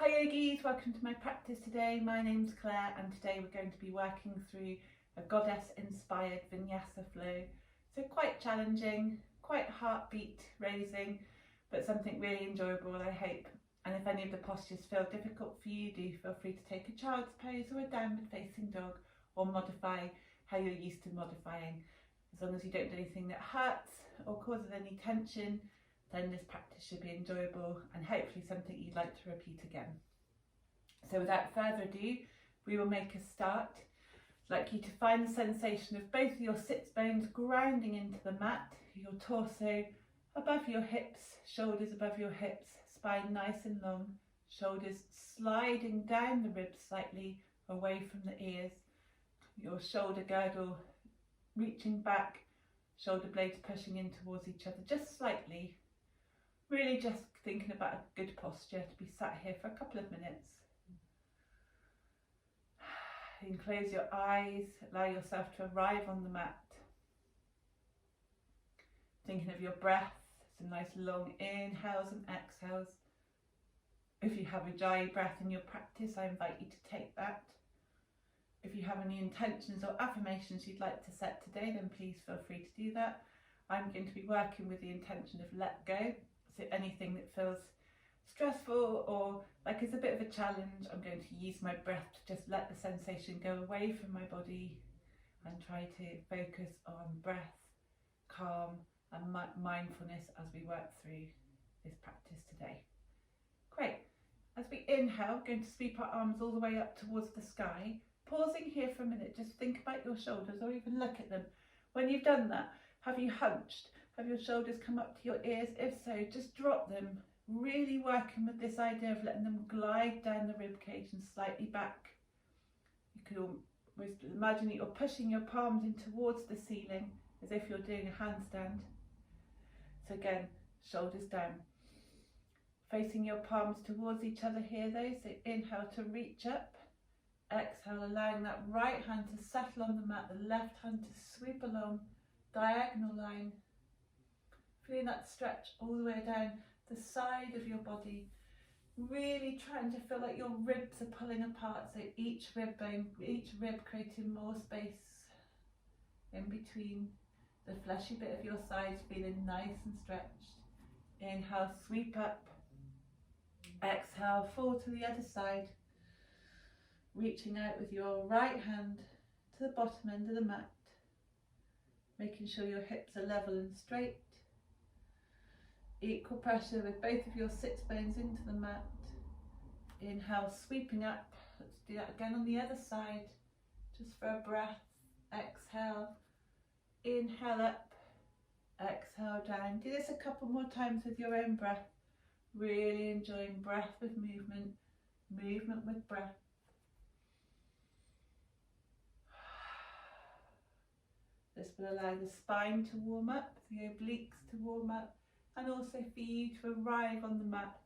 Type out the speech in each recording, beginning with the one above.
Hi yogis, welcome to my practice today. My name's Claire and today we're going to be working through a goddess inspired vinyasa flow. So quite challenging, quite heartbeat raising, but something really enjoyable I hope. And if any of the postures feel difficult for you, do feel free to take a child's pose or a downward facing dog, or modify how you're used to modifying. As long as you don't do anything that hurts or causes any tension, then this practice should be enjoyable and hopefully something you'd like to repeat again. So without further ado, we will make a start. I'd like you to find the sensation of both of your sits bones grounding into the mat, your torso above your hips, shoulders above your hips, spine nice and long, shoulders sliding down the ribs slightly away from the ears, your shoulder girdle reaching back, shoulder blades pushing in towards each other just slightly. Really just thinking about a good posture to be sat here for a couple of minutes. You can close your eyes, allow yourself to arrive on the mat. Thinking of your breath, some nice long inhales and exhales. If you have Ujjayi breath in your practice, I invite you to take that. If you have any intentions or affirmations you'd like to set today, then please feel free to do that. I'm going to be working with the intention of let go. So anything that feels stressful or like it's a bit of a challenge, I'm going to use my breath to just let the sensation go away from my body and try to focus on breath, calm and mindfulness as we work through this practice today. Great. As we inhale, we're going to sweep our arms all the way up towards the sky. Pausing here for a minute, just think about your shoulders or even look at them. When you've done that, have you hunched? Have your shoulders come up to your ears? If so, just drop them. Really working with this idea of letting them glide down the rib cage and slightly back. You can almost imagine that you're pushing your palms in towards the ceiling as if you're doing a handstand. So again, shoulders down. Facing your palms towards each other here though, so inhale to reach up. Exhale, allowing that right hand to settle on the mat, the left hand to sweep along, diagonal line. Feeling that stretch all the way down the side of your body, really trying to feel like your ribs are pulling apart, so each rib bone, each rib creating more space in between the fleshy bit of your sides, feeling nice and stretched. Inhale, sweep up. Exhale, fall to the other side, reaching out with your right hand to the bottom end of the mat, making sure your hips are level and straight. Equal pressure with both of your sits bones into the mat. Inhale, sweeping up. Let's do that again on the other side, just for a breath. Exhale, inhale up, exhale down. Do this a couple more times with your own breath. Really enjoying breath with movement, movement with breath. This will allow the spine to warm up, the obliques to warm up, and also for you to arrive on the mat,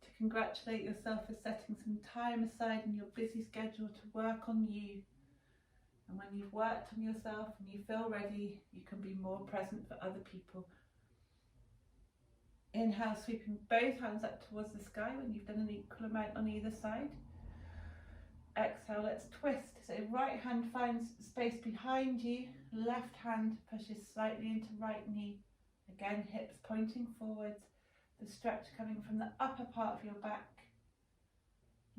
to congratulate yourself for setting some time aside in your busy schedule to work on you. And when you've worked on yourself and you feel ready, you can be more present for other people. Inhale, sweeping both hands up towards the sky when you've done an equal amount on either side. Exhale, let's twist. So right hand finds space behind you, left hand pushes slightly into right knee. Again, hips pointing forwards, the stretch coming from the upper part of your back,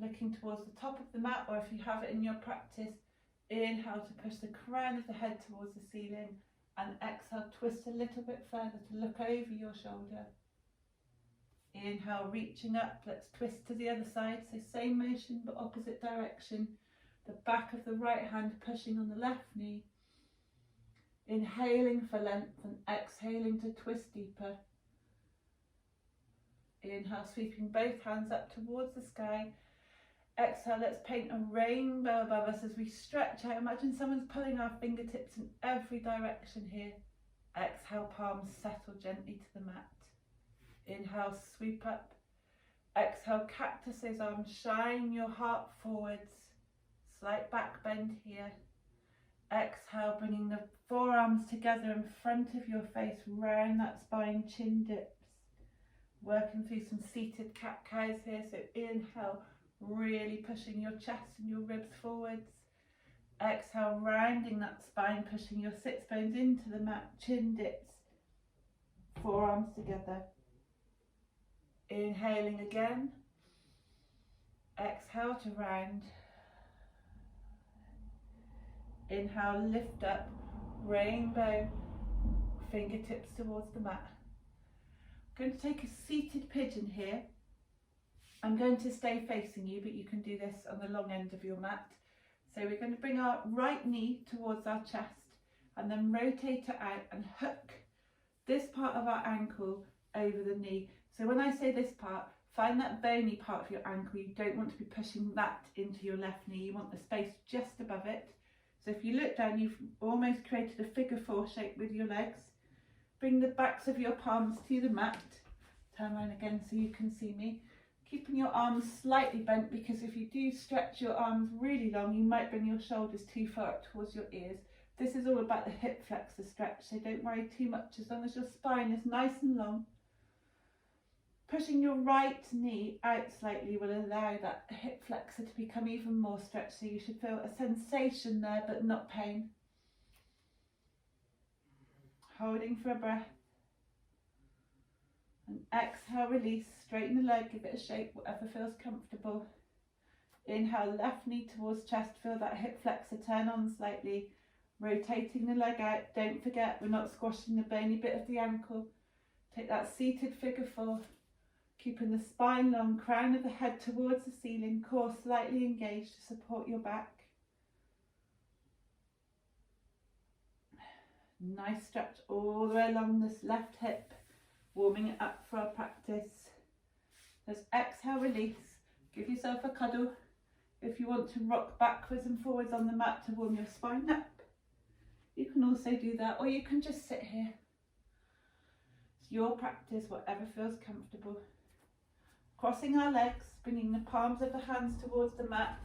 looking towards the top of the mat, or if you have it in your practice, inhale to push the crown of the head towards the ceiling, and exhale, twist a little bit further to look over your shoulder. Inhale, reaching up, let's twist to the other side, so same motion but opposite direction. The back of the right hand pushing on the left knee. Inhaling for length and exhaling to twist deeper. Inhale, sweeping both hands up towards the sky. Exhale, let's paint a rainbow above us as we stretch out. Imagine someone's pulling our fingertips in every direction here. Exhale, palms settle gently to the mat. Inhale, sweep up. Exhale, cactuses, arms shine your heart forwards. Slight back bend here. Exhale, bringing the forearms together in front of your face, round that spine, chin dips. Working through some seated cat-cows here. So inhale, really pushing your chest and your ribs forwards. Exhale, rounding that spine, pushing your sits bones into the mat, chin dips, forearms together. Inhaling again. Exhale to round. Inhale, lift up, rainbow, fingertips towards the mat. I'm going to take a seated pigeon here. I'm going to stay facing you, but you can do this on the long end of your mat. So we're going to bring our right knee towards our chest and then rotate it out and hook this part of our ankle over the knee. So when I say this part, find that bony part of your ankle. You don't want to be pushing that into your left knee. You want the space just above it. So if you look down, you've almost created a figure 4 shape with your legs. Bring the backs of your palms to the mat. Turn around again so you can see me. Keeping your arms slightly bent, because if you do stretch your arms really long, you might bring your shoulders too far up towards your ears. This is all about the hip flexor stretch, so don't worry too much as long as your spine is nice and long. Pushing your right knee out slightly will allow that hip flexor to become even more stretched, so you should feel a sensation there but not pain. Holding for a breath. And exhale, release, straighten the leg, give it a shape, whatever feels comfortable. Inhale, left knee towards chest, feel that hip flexor turn on slightly. Rotating the leg out, don't forget we're not squashing the bony bit of the ankle. Take that seated figure 4. Keeping the spine long, crown of the head towards the ceiling, core slightly engaged to support your back. Nice stretch all the way along this left hip, warming it up for our practice. Just exhale, release, give yourself a cuddle. If you want to rock backwards and forwards on the mat to warm your spine up, you can also do that, or you can just sit here. It's your practice, whatever feels comfortable. Crossing our legs, bringing the palms of the hands towards the mat.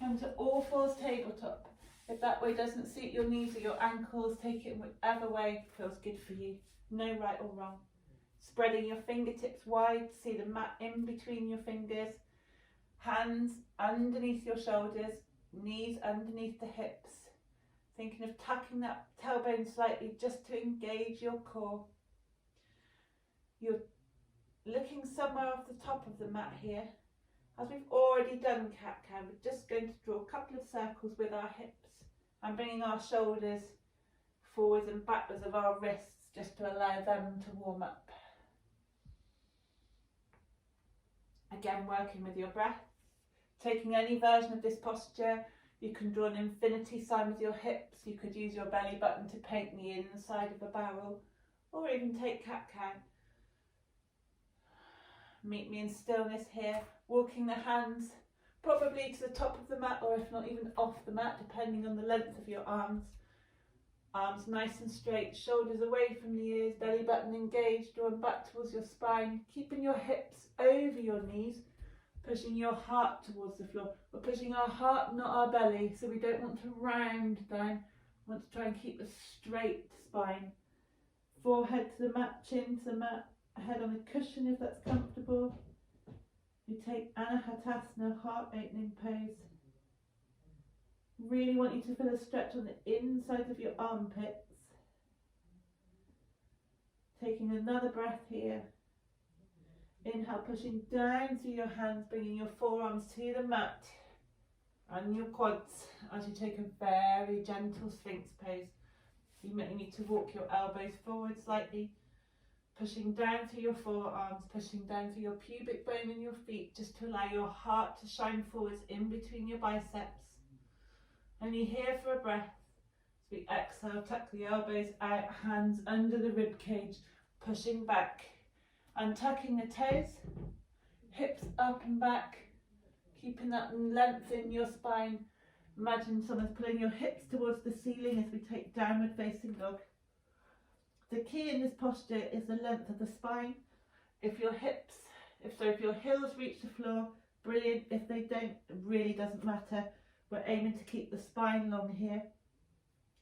Come to all fours, tabletop. If that way doesn't suit your knees or your ankles, take it in whichever way feels good for you. No right or wrong. Spreading your fingertips wide, see the mat in between your fingers. Hands underneath your shoulders, knees underneath the hips. Thinking of tucking that tailbone slightly just to engage your core. You're looking somewhere off the top of the mat here. As we've already done cat-cow, we're just going to draw a couple of circles with our hips and bringing our shoulders forwards and backwards of our wrists just to allow them to warm up. Again, working with your breath. Taking any version of this posture, you can draw an infinity sign with your hips. You could use your belly button to paint the inside of a barrel, or even take cat-cow. Meet me in stillness here, walking the hands probably to the top of the mat, or if not even off the mat, depending on the length of your arms. Arms nice and straight, shoulders away from the ears, belly button engaged, drawn back towards your spine, keeping your hips over your knees, pushing your heart towards the floor. We're pushing our heart, not our belly, so we don't want to round down. We want to try and keep a straight spine. Forehead to the mat, chin to the mat, head on a cushion if that's comfortable. We take Anahatasana, heart opening pose. Really want you to feel a stretch on the inside of your armpits. Taking another breath here. Inhale, pushing down through your hands, bringing your forearms to the mat and your quads as you take a very gentle Sphinx pose. You might need to walk your elbows forward slightly, pushing down through your forearms, pushing down through your pubic bone in your feet, just to allow your heart to shine forwards in between your biceps. Only here for a breath. As we exhale, tuck the elbows out, hands under the rib cage, pushing back and tucking the toes, hips up and back, keeping that length in your spine. Imagine someone's pulling your hips towards the ceiling as we take downward facing dog. The key in this posture is the length of the spine. If your heels reach the floor, brilliant. If they don't, it really doesn't matter. We're aiming to keep the spine long here.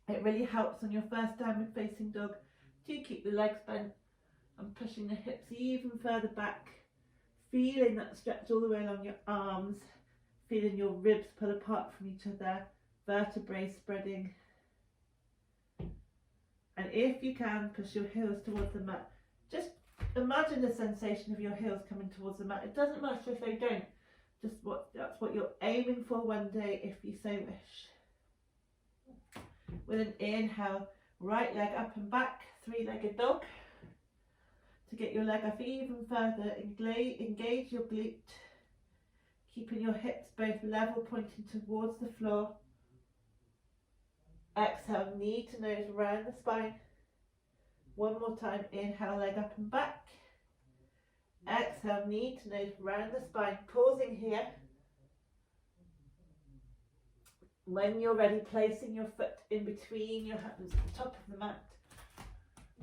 It really helps on your first downward facing dog to keep the legs bent and pushing the hips even further back, feeling that stretch all the way along your arms, feeling your ribs pull apart from each other, vertebrae spreading. And if you can, push your heels towards the mat. Just imagine the sensation of your heels coming towards the mat. It doesn't matter if they don't. That's what you're aiming for one day if you so wish. With an inhale, right leg up and back, three-legged dog. To get your leg up even further, engage your glute, keeping your hips both level, pointing towards the floor. Exhale, knee to nose around the spine. One more time, inhale, leg up and back. Exhale, knee to nose round the spine, pausing here. When you're ready, placing your foot in between your hands at the top of the mat.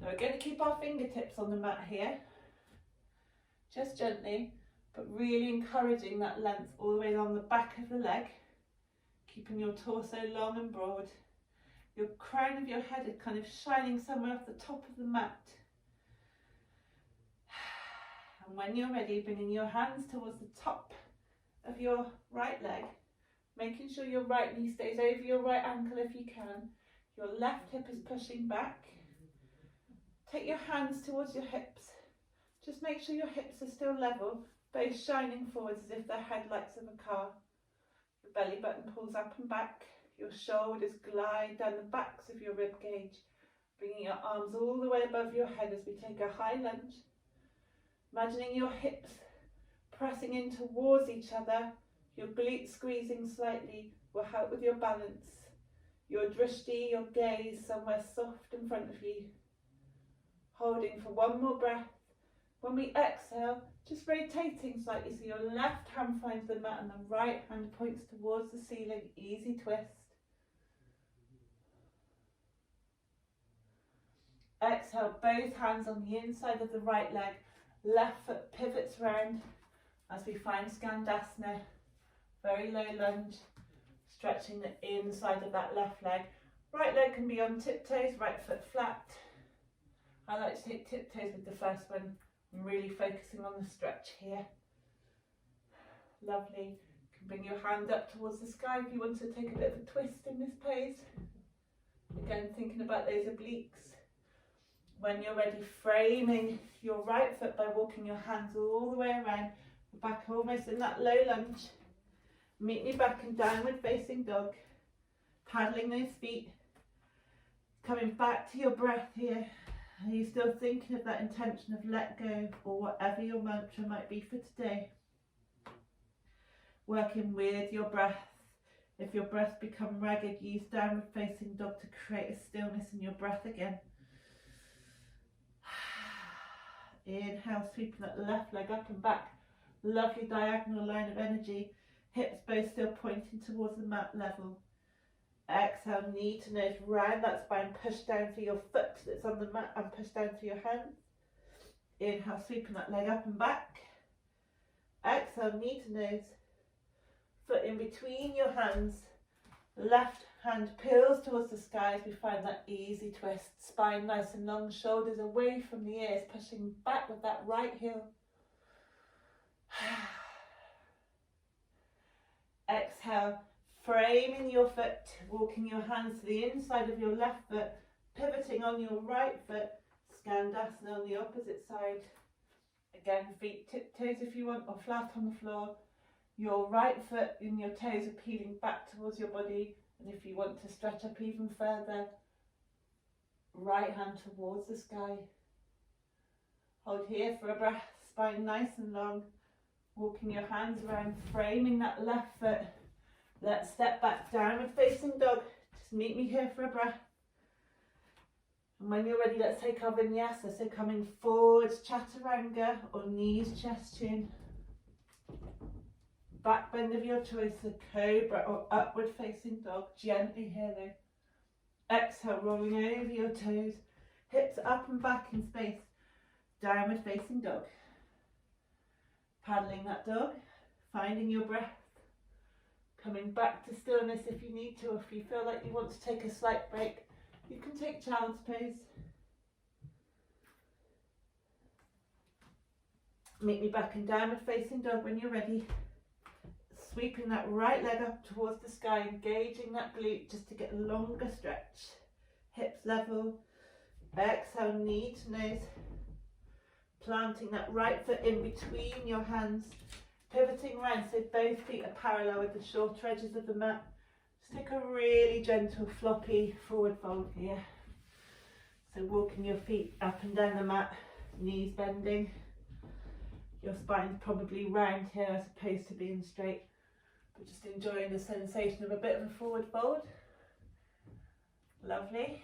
Now we're going to keep our fingertips on the mat here, just gently, but really encouraging that length all the way along the back of the leg, keeping your torso long and broad. Your crown of your head is kind of shining somewhere off the top of the mat. And when you're ready, bringing your hands towards the top of your right leg, making sure your right knee stays over your right ankle if you can. Your left hip is pushing back. Take your hands towards your hips. Just make sure your hips are still level, both shining forwards as if they're headlights of a car. Your belly button pulls up and back. Your shoulders glide down the backs of your rib cage, bringing your arms all the way above your head as we take a high lunge. Imagining your hips pressing in towards each other, your glutes squeezing slightly will help with your balance. Your drishti, your gaze, somewhere soft in front of you. Holding for one more breath. When we exhale, just rotating slightly so your left hand finds the mat and the right hand points towards the ceiling. Easy twist. Exhale, both hands on the inside of the right leg. Left foot pivots round as we find Skandasana. Very low lunge, stretching the inside of that left leg. Right leg can be on tiptoes, right foot flat. I like to take tiptoes with the first one. I'm really focusing on the stretch here. Lovely. You can bring your hand up towards the sky if you want to take a bit of a twist in this pose. Again, thinking about those obliques. When you're ready, framing your right foot by walking your hands all the way around, back almost in that low lunge. Meet me back in downward facing dog, paddling those feet, coming back to your breath here. Are you still thinking of that intention of let go, or whatever your mantra might be for today? Working with your breath. If your breath becomes ragged, use downward facing dog to create a stillness in your breath again. Inhale, sweeping that left leg up and back. Lovely diagonal line of energy. Hips both still pointing towards the mat level. Exhale, knee to nose round that spine. Push down for your foot that's on the mat and push down for your hands. Inhale, sweeping that leg up and back. Exhale, knee to nose. Foot in between your hands. Left hand peels towards the sky as we find that easy twist. Spine nice and long, shoulders away from the ears, pushing back with that right heel. Exhale, framing your foot, walking your hands to the inside of your left foot, pivoting on your right foot, Skandasana on the opposite side. Again, feet tiptoes if you want, or flat on the floor. Your right foot and your toes are peeling back towards your body, and if you want to stretch up even further, right hand towards the sky. Hold here for a breath, spine nice and long. Walking your hands around, framing that left foot. Let's step back, downward facing dog. Just meet me here for a breath. And when you're ready, let's take our vinyasa. So coming forwards, chaturanga, or knees, chest, chin. Back bend of your choice, the cobra or upward facing dog. Gently here though. Exhale, rolling over your toes. Hips up and back in space. Downward facing dog. Paddling that dog, finding your breath, coming back to stillness if you need to, or if you feel like you want to take a slight break, you can take child's pose. Meet me back in downward facing dog when you're ready. Sweeping that right leg up towards the sky, engaging that glute just to get a longer stretch. Hips level. Exhale, knee to nose. Planting that right foot in between your hands. Pivoting round so both feet are parallel with the shorter edges of the mat. Just take a really gentle floppy forward fold here. So walking your feet up and down the mat, knees bending. Your spine's probably round here as opposed to being straight. But just enjoying the sensation of a bit of a forward fold. Lovely.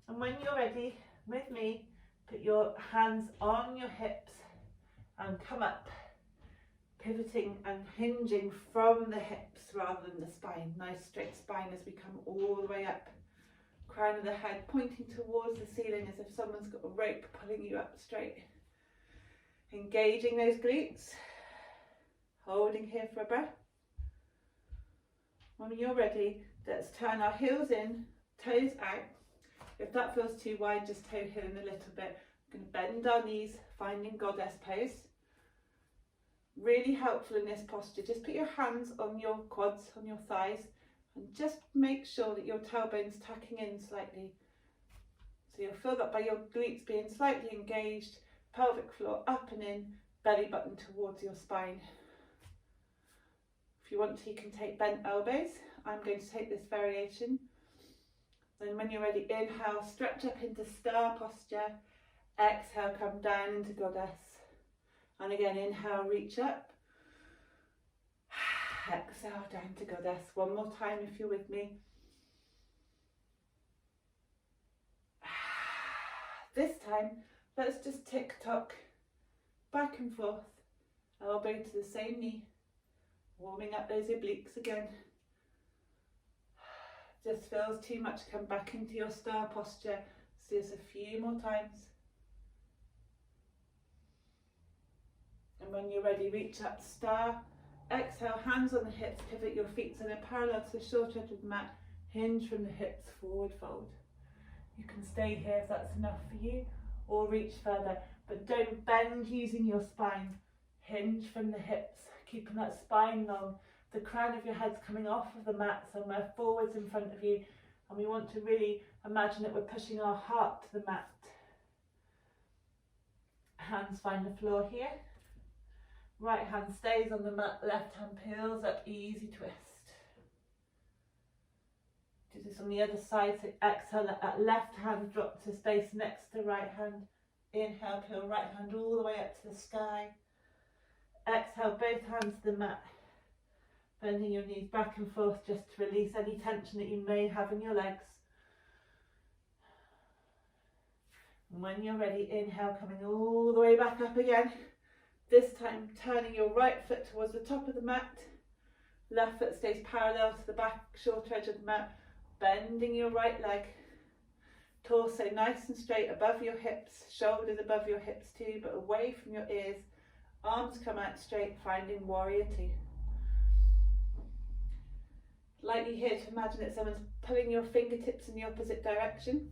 And when you're ready, with me, put your hands on your hips and come up, pivoting and hinging from the hips rather than the spine. Nice straight spine as we come all the way up. Crown of the head pointing towards the ceiling as if someone's got a rope pulling you up straight. Engaging those glutes. Holding here for a breath. When you're ready, let's turn our heels in, toes out. If that feels too wide, just toe heel in a little bit. We're going to bend our knees, finding goddess pose. Really helpful in this posture. Just put your hands on your quads, on your thighs, and just make sure that your tailbone's tucking in slightly. So you'll feel that by your glutes being slightly engaged, pelvic floor up and in, belly button towards your spine. If you want to, you can take bent elbows. I'm going to take this variation. Then when you're ready, inhale, stretch up into star posture. Exhale, come down into goddess. And again, inhale, reach up. Exhale, down to goddess. One more time if you're with me. This time, let's just tick-tock, back and forth. Elbow to the same knee. Warming up those obliques again. Just feels too much, come back into your star posture. So just a few more times. And when you're ready, reach up, star. Exhale, hands on the hips, pivot your feet so they're parallel to the short edge of the mat. Hinge from the hips, forward fold. You can stay here if that's enough for you, or reach further, but don't bend using your spine. Hinge from the hips, keeping that spine long. The crown of your head's coming off of the mat somewhere forwards in front of you, and we want to really imagine that we're pushing our heart to the mat. Hands find the floor here. Right hand stays on the mat, left hand peels up, easy twist. Do this on the other side, so exhale, let that left hand drop to space next to right hand. Inhale, peel right hand all the way up to the sky. Exhale, both hands to the mat. Bending your knees back and forth just to release any tension that you may have in your legs. And when you're ready, inhale, coming all the way back up again. This time turning your right foot towards the top of the mat. Left foot stays parallel to the back short edge of the mat. Bending your right leg. Torso nice and straight above your hips. Shoulders above your hips too, but away from your ears. Arms come out straight, finding warrior two. I'd like you here to imagine that someone's pulling your fingertips in the opposite direction.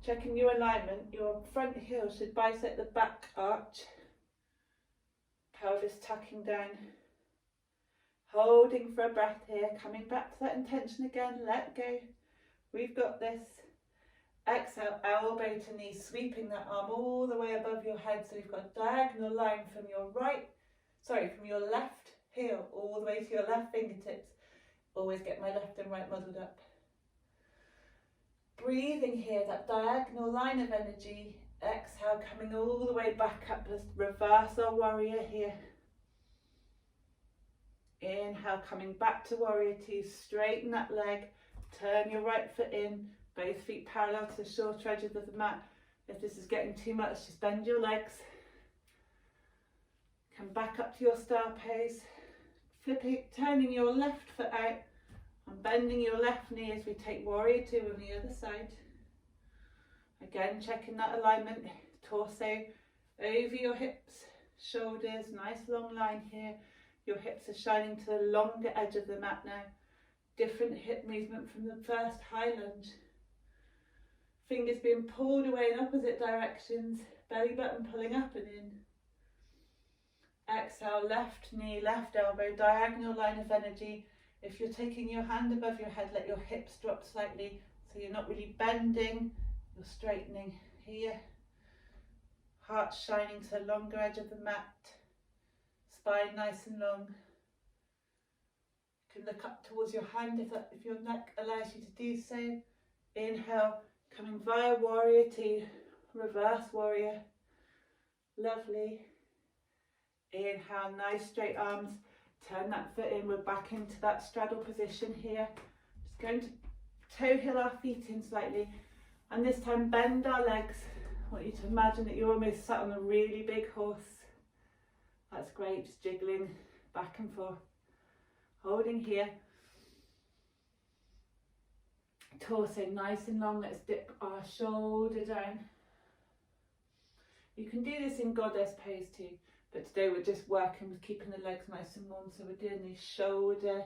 Checking your alignment, your front heel should bisect the back arch. Pelvis tucking down. Holding for a breath here, coming back to that intention again, let go. We've got this. Exhale, elbow to knee, sweeping that arm all the way above your head. So you've got a diagonal line from your from your left heel all the way to your left fingertips. Always get my left and right muddled up. Breathing here, that diagonal line of energy. Exhale, coming all the way back up. Let's reverse our warrior here. Inhale, coming back to warrior two. Straighten that leg. Turn your right foot in. Both feet parallel to the short edges of the mat. If this is getting too much, just bend your legs. Come back up to your star pose. Flipping, turning your left foot out and bending your left knee as we take warrior two on the other side. Again, checking that alignment. Torso over your hips, shoulders, nice long line here. Your hips are shining to the longer edge of the mat now. Different hip movement from the first high lunge. Fingers being pulled away in opposite directions. belly button pulling up and in. Exhale, left knee, left elbow, diagonal line of energy. If you're taking your hand above your head, let your hips drop slightly so you're not really bending, you're straightening here. Heart shining to the longer edge of the mat. Spine nice and long. You can look up towards your hand if your neck allows you to do so. Inhale, coming via warrior to reverse warrior. Lovely. Inhale, nice straight arms. Turn that foot in. We're back into that straddle position here. Just going to toe heel our feet in slightly. And this time bend our legs. I want you to imagine that you're almost sat on a really big horse. That's great, just jiggling back and forth. Holding here. Torso nice and long. Let's dip our shoulder down. You can do this in goddess pose too, but today we're just working with keeping the legs nice and warm. So we're doing these shoulder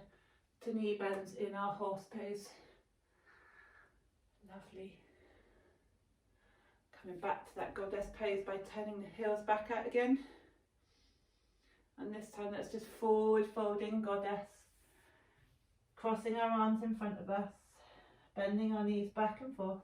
to knee bends in our horse pose. Lovely. Coming back to that goddess pose by turning the heels back out again. And this time let's just forward folding goddess. Crossing our arms in front of us. Bending our knees back and forth.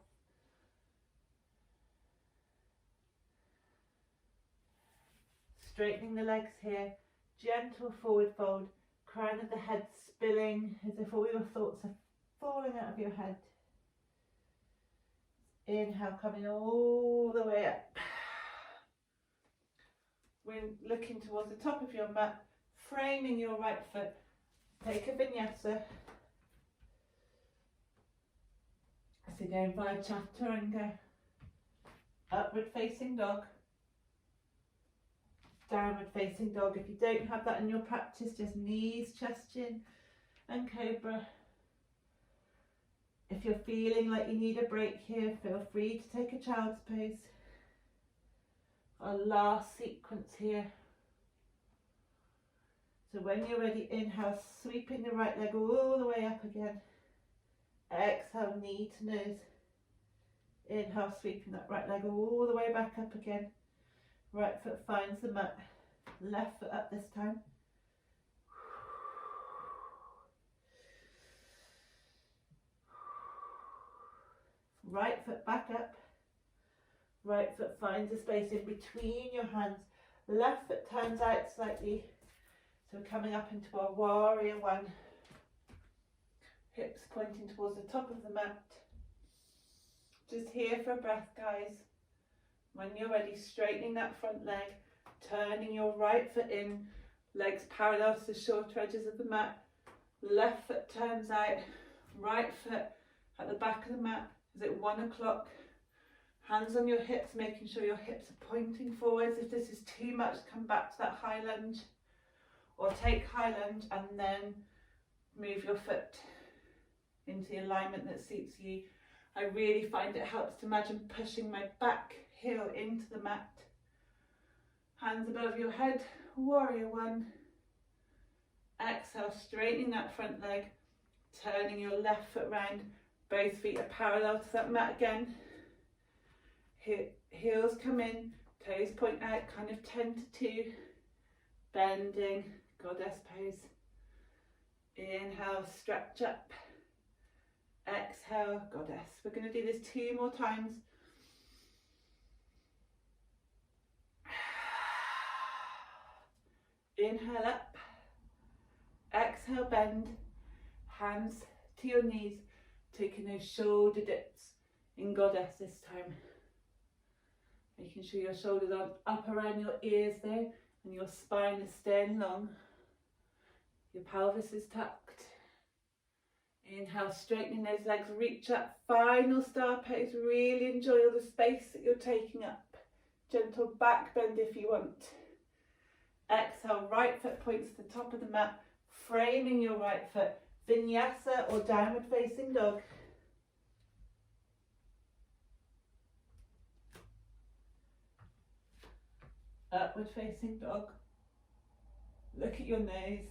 Straightening the legs here. Gentle forward fold. Crown of the head spilling as if all your thoughts are falling out of your head. Inhale, coming all the way up. We're looking towards the top of your mat, framing your right foot. Take a vinyasa. So going via chaturanga. Upward facing dog. Downward facing dog. If you don't have that in your practice, just knees, chest, chin and cobra. If you're feeling like you need a break here, feel free to take a child's pose. Our last sequence here. So when you're ready, inhale, sweeping the right leg all the way up again. Exhale, knee to nose. Inhale, sweeping that right leg all the way back up again. Right foot finds the mat. Left foot up this time. Right foot back up. Right foot finds a space in between your hands. Left foot turns out slightly. So we're coming up into our warrior one. Hips pointing towards the top of the mat. Just here for a breath, guys. When you're ready, straightening that front leg, turning your right foot in, legs parallel to the shorter edges of the mat. Left foot turns out, right foot at the back of the mat. Is it 1 o'clock? Hands on your hips, making sure your hips are pointing forwards. If this is too much, come back to that high lunge. Or take high lunge and then move your foot into the alignment that suits you. I really find it helps to imagine pushing my back heel into the mat. Hands above your head, warrior one. Exhale, straightening that front leg, turning your left foot round. Both feet are parallel to that mat again. Heels come in, toes point out, kind of 10 to 2. Bending, goddess pose. Inhale, stretch up. Exhale, goddess. We're going to do this 2 more times. Inhale up. Exhale, bend. Hands to your knees. Taking those shoulder dips in goddess this time. Making sure your shoulders aren't up around your ears there and your spine is staying long. Your pelvis is tucked. Inhale, straightening those legs, reach up, final star pose. Really enjoy all the space that you're taking up. Gentle back bend if you want. Exhale, right foot points to the top of the mat, framing your right foot. Vinyasa or downward facing dog. Upward facing dog. Look at your nose.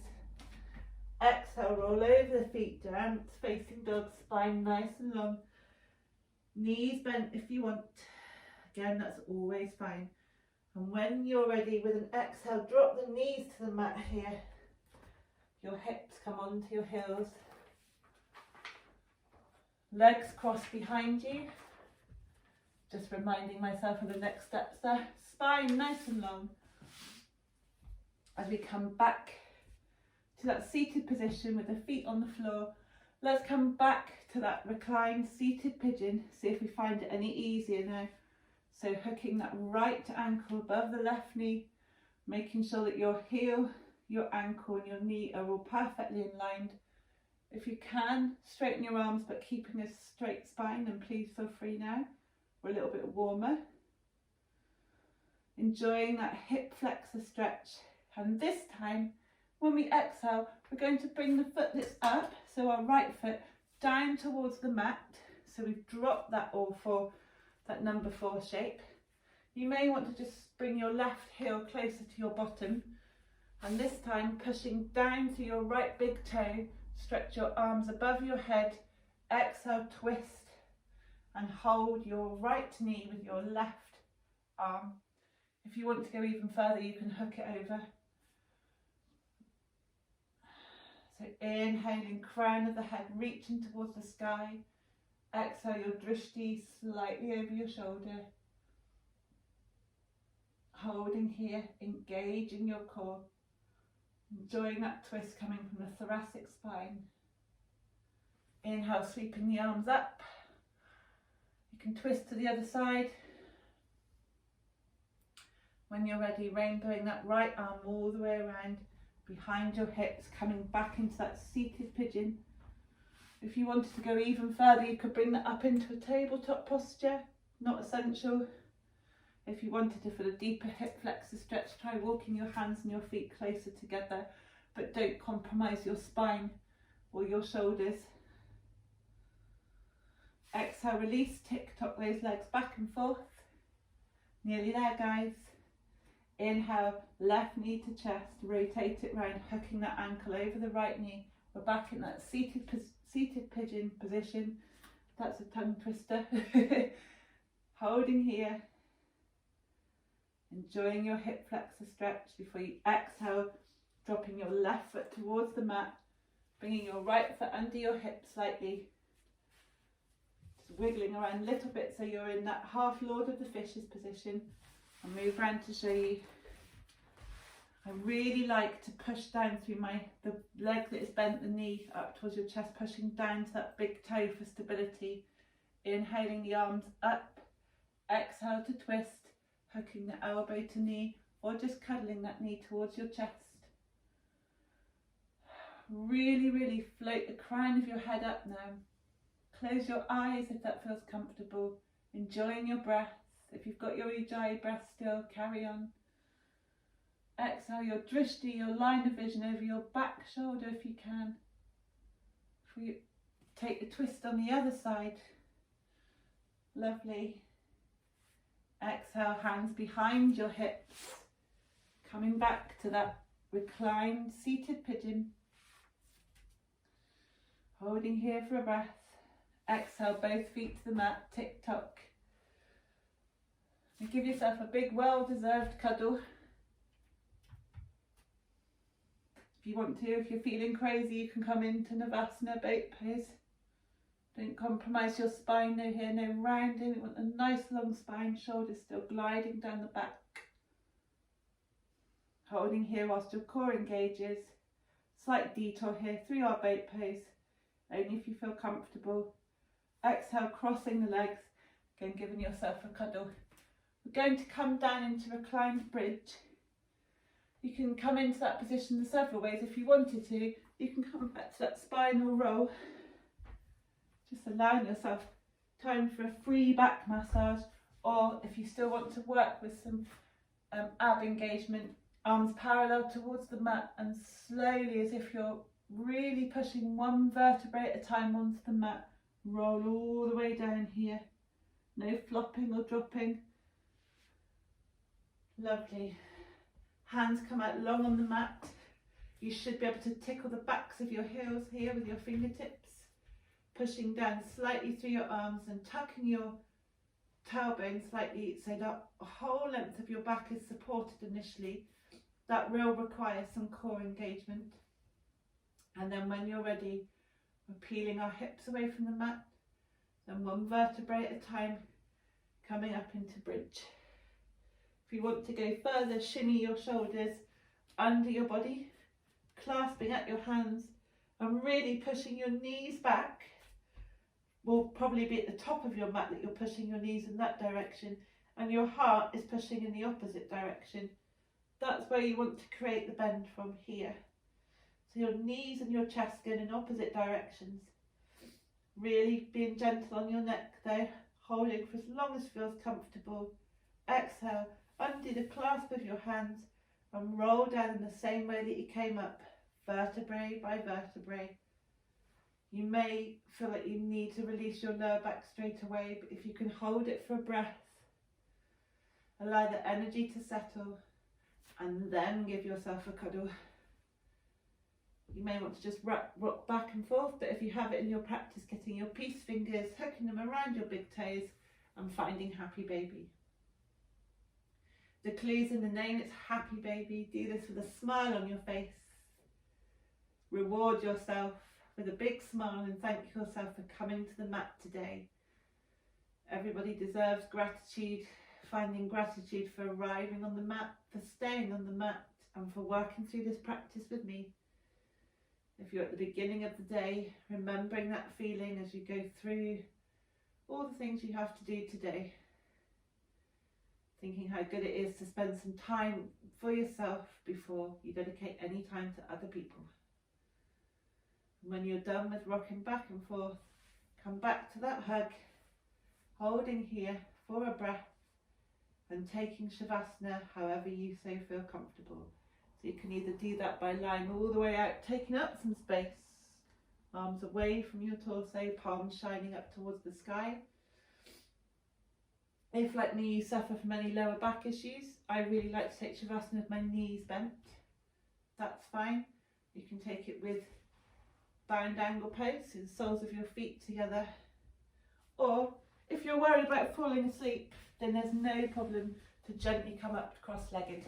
Exhale, roll over the feet, down facing dog, spine nice and long. Knees bent if you want. Again, that's always fine. And when you're ready, with an exhale, drop the knees to the mat here. Your hips come onto your heels. Legs cross behind you. Just reminding myself of the next steps there. Spine nice and long. As we come back to that seated position with the feet on the floor, let's come back to that reclined seated pigeon. See if we find it any easier now. So hooking that right ankle above the left knee, making sure that your heel, your ankle and your knee are all perfectly aligned. If you can, straighten your arms but keeping a straight spine, and please feel free now. We're a little bit warmer. Enjoying that hip flexor stretch. And this time, when we exhale, we're going to bring the foot that's up, so our right foot, down towards the mat. So we've dropped that all four, that number 4 shape. You may want to just bring your left heel closer to your bottom. And this time, pushing down to your right big toe, stretch your arms above your head, exhale, twist, and hold your right knee with your left arm. If you want to go even further, you can hook it over. So inhaling, crown of the head reaching towards the sky. Exhale, your drishti slightly over your shoulder. Holding here, engaging your core. Enjoying that twist coming from the thoracic spine. Inhale, sweeping the arms up. You can twist to the other side. When you're ready, rainbowing that right arm all the way around behind your hips, coming back into that seated pigeon. If you wanted to go even further, you could bring that up into a tabletop posture, not essential. If you wanted to feel a deeper hip flexor stretch, try walking your hands and your feet closer together, but don't compromise your spine or your shoulders. Exhale, release, tick-tock those legs back and forth. Nearly there, guys. Inhale, left knee to chest, rotate it round, hooking that ankle over the right knee. We're back in that seated pigeon position. That's a tongue twister. Holding here. Enjoying your hip flexor stretch before you exhale, dropping your left foot towards the mat, bringing your right foot under your hip slightly. Just wiggling around a little bit so you're in that half Lord of the Fishes position. I'll move around to show you. I really like to push down through the leg that is bent, the knee up towards your chest, pushing down to that big toe for stability. Inhaling the arms up, exhale to twist, hooking the elbow to knee or just cuddling that knee towards your chest. Really, really float the crown of your head up now. Close your eyes if that feels comfortable. Enjoying your breath. If you've got your ujjayi breath still, carry on. Exhale your drishti, your line of vision over your back shoulder if you can. If we take the twist on the other side. Lovely. Exhale, hands behind your hips. Coming back to that reclined seated pigeon. Holding here for a breath. Exhale, both feet to the mat, tick-tock. And give yourself a big, well-deserved cuddle. If you want to, if you're feeling crazy, you can come into Navasana, boat pose. Don't compromise your spine, no here, no rounding. We want a nice long spine, shoulders still gliding down the back. Holding here whilst your core engages. Slight detour here through our boat pose, only if you feel comfortable. Exhale, crossing the legs, again giving yourself a cuddle. We're going to come down into reclined bridge. You can come into that position in several ways. If you wanted to, you can come back to that spinal roll. Just allowing yourself time for a free back massage, or if you still want to work with some ab engagement, arms parallel towards the mat and slowly, as if you're really pushing one vertebrae at a time onto the mat, roll all the way down here. No flopping or dropping. Lovely. Hands come out long on the mat. You should be able to tickle the backs of your heels here with your fingertips. Pushing down slightly through your arms and tucking your tailbone slightly so that the whole length of your back is supported initially. That will require some core engagement. And then when you're ready, we're peeling our hips away from the mat, then one vertebrae at a time, coming up into bridge. If you want to go further, shimmy your shoulders under your body, clasping at your hands and really pushing your knees back. Will probably be at the top of your mat that you're pushing your knees in that direction, and your heart is pushing in the opposite direction. That's where you want to create the bend from here. So your knees and your chest going in opposite directions. Really being gentle on your neck though, holding for as long as feels comfortable. Exhale, undo the clasp of your hands and roll down in the same way that you came up, vertebrae by vertebrae. You may feel that you need to release your lower back straight away, but if you can hold it for a breath, allow the energy to settle and then give yourself a cuddle. You may want to just rock back and forth, but if you have it in your practice, getting your peace fingers, hooking them around your big toes and finding happy baby. The clue's in the name, it's happy baby. Do this with a smile on your face. Reward yourself with a big smile and thank yourself for coming to the mat today. Everybody deserves gratitude, finding gratitude for arriving on the mat, for staying on the mat and for working through this practice with me. If you're at the beginning of the day, remembering that feeling as you go through all the things you have to do today. Thinking how good it is to spend some time for yourself before you dedicate any time to other people. When you're done with rocking back and forth, come back to that hug, holding here for a breath and taking Shavasana however you so feel comfortable. So you can either do that by lying all the way out, taking up some space, arms away from your torso, palms shining up towards the sky. If, like me, you suffer from any lower back issues, I really like to take Shavasana with my knees bent. That's fine. You can take it with bound angle pose, so the soles of your feet together. Or if you're worried about falling asleep, then there's no problem to gently come up cross-legged.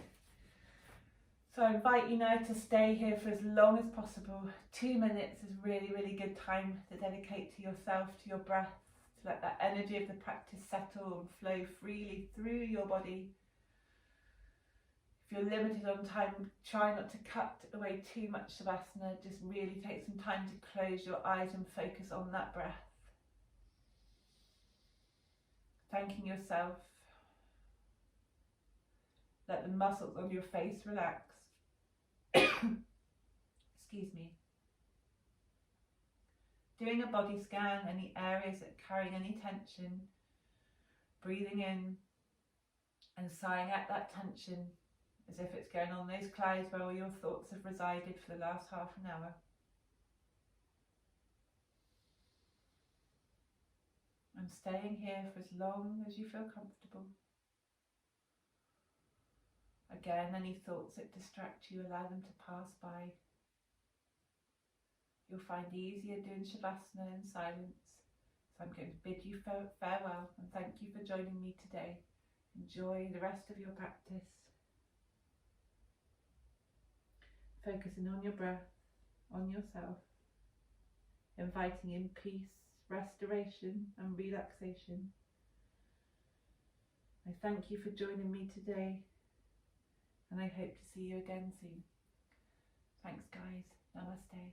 So I invite you now to stay here for as long as possible. 2 minutes is really, really good time to dedicate to yourself, to your breath, to let that energy of the practice settle and flow freely through your body. If you're limited on time, try not to cut away too much Shavasana. Just really take some time to close your eyes and focus on that breath. Thanking yourself. Let the muscles on your face relax. Excuse me. Doing a body scan, any areas that are carrying any tension. Breathing in and sighing out that tension, as if it's going on those clouds where all your thoughts have resided for the last half an hour. And staying here for as long as you feel comfortable. Again, any thoughts that distract you, allow them to pass by. You'll find easier doing Shavasana in silence. So I'm going to bid you farewell and thank you for joining me today. Enjoy the rest of your practice. Focusing on your breath, on yourself, inviting in peace, restoration and relaxation. I thank you for joining me today and I hope to see you again soon. Thanks guys. Namaste.